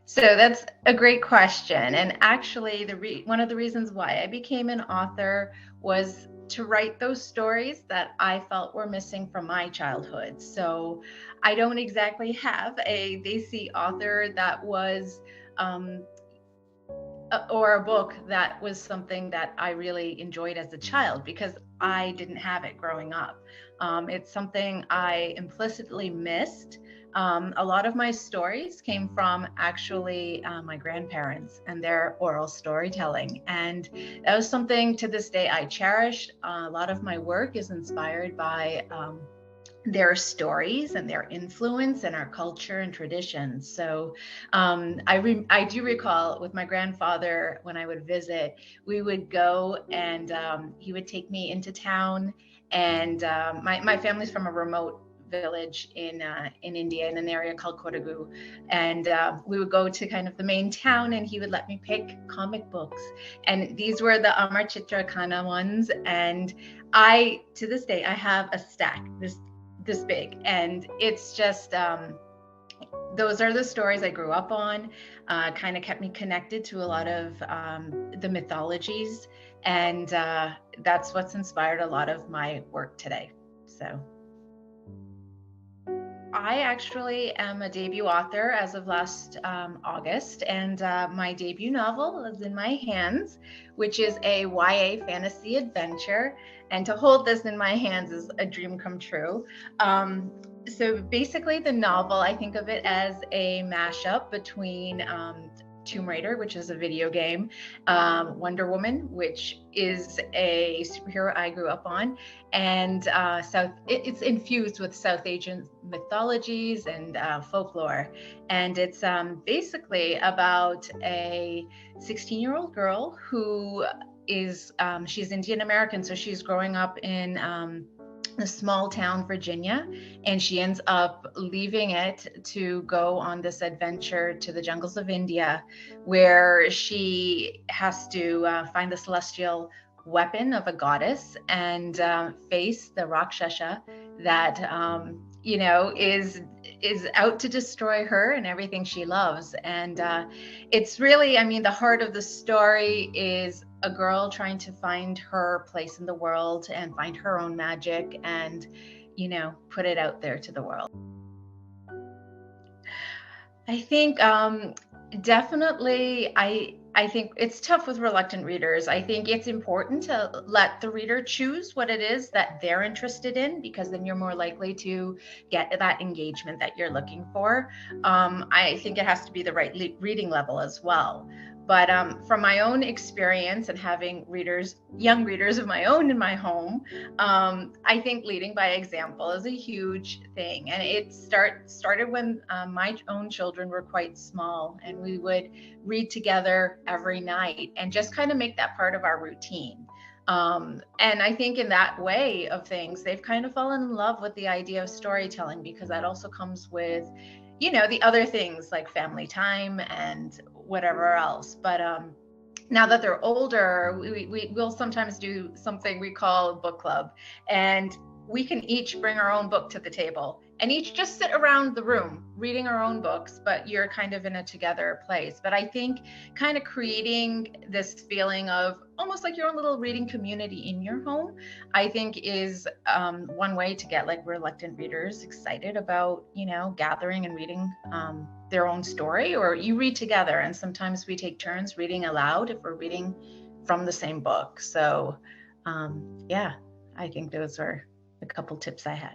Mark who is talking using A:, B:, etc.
A: So that's a great question. And actually, one of the reasons why I became an author was to write those stories that I felt were missing from my childhood. So I don't exactly have a desi author that was, um, or a book that was something that I really enjoyed as a child because I didn't have it growing up. It's something I implicitly missed. A lot of my stories came from actually my grandparents and their oral storytelling. And that was something to this day I cherish. A lot of my work is inspired by their stories and their influence in our culture and traditions. So I do recall with my grandfather when I would visit, we would go and he would take me into town. And my family's from a remote village in India in an area called Kodagu, and we would go to kind of the main town, and he would let me pick comic books, and these were the Amar Chitra Kana ones, and I to this day I have a stack this big, and it's just those are the stories I grew up on. Kind of kept me connected to a lot of the mythologies, and that's what's inspired a lot of my work today. So I actually am a debut author as of last August, and my debut novel is in my hands, which is a YA fantasy adventure. And to hold this in my hands is a dream come true. So basically, the novel, I think of it as a mashup between Tomb Raider, which is a video game, Wonder Woman, which is a superhero I grew up on, and it's infused with South Asian mythologies and folklore. And it's basically about a 16-year-old girl who is she's Indian American, so she's growing up in a small town, Virginia, and she ends up leaving it to go on this adventure to the jungles of India, where she has to find the celestial weapon of a goddess and face the Rakshasa that is out to destroy her and everything she loves. And it's really, I mean, the heart of the story is a girl trying to find her place in the world and find her own magic and, put it out there to the world. I think definitely I think it's tough with reluctant readers. I think it's important to let the reader choose what it is that they're interested in, because then you're more likely to get that engagement that you're looking for. I think it has to be the right reading level as well. But from my own experience and having young readers of my own in my home, I think leading by example is a huge thing. And it started when my own children were quite small, and we would read together every night and just kind of make that part of our routine. And I think in that way of things, they've kind of fallen in love with the idea of storytelling, because that also comes with, the other things like family time and whatever else. But now that they're older, we'll sometimes do something we call book club, and we can each bring our own book to the table and each just sit around the room reading our own books, but you're kind of in a together place. But I think kind of creating this feeling of almost like your own little reading community in your home, I think is one way to get like reluctant readers excited about, gathering and reading their own story, or you read together. And sometimes we take turns reading aloud if we're reading from the same book. So yeah, I think those are a couple tips I had.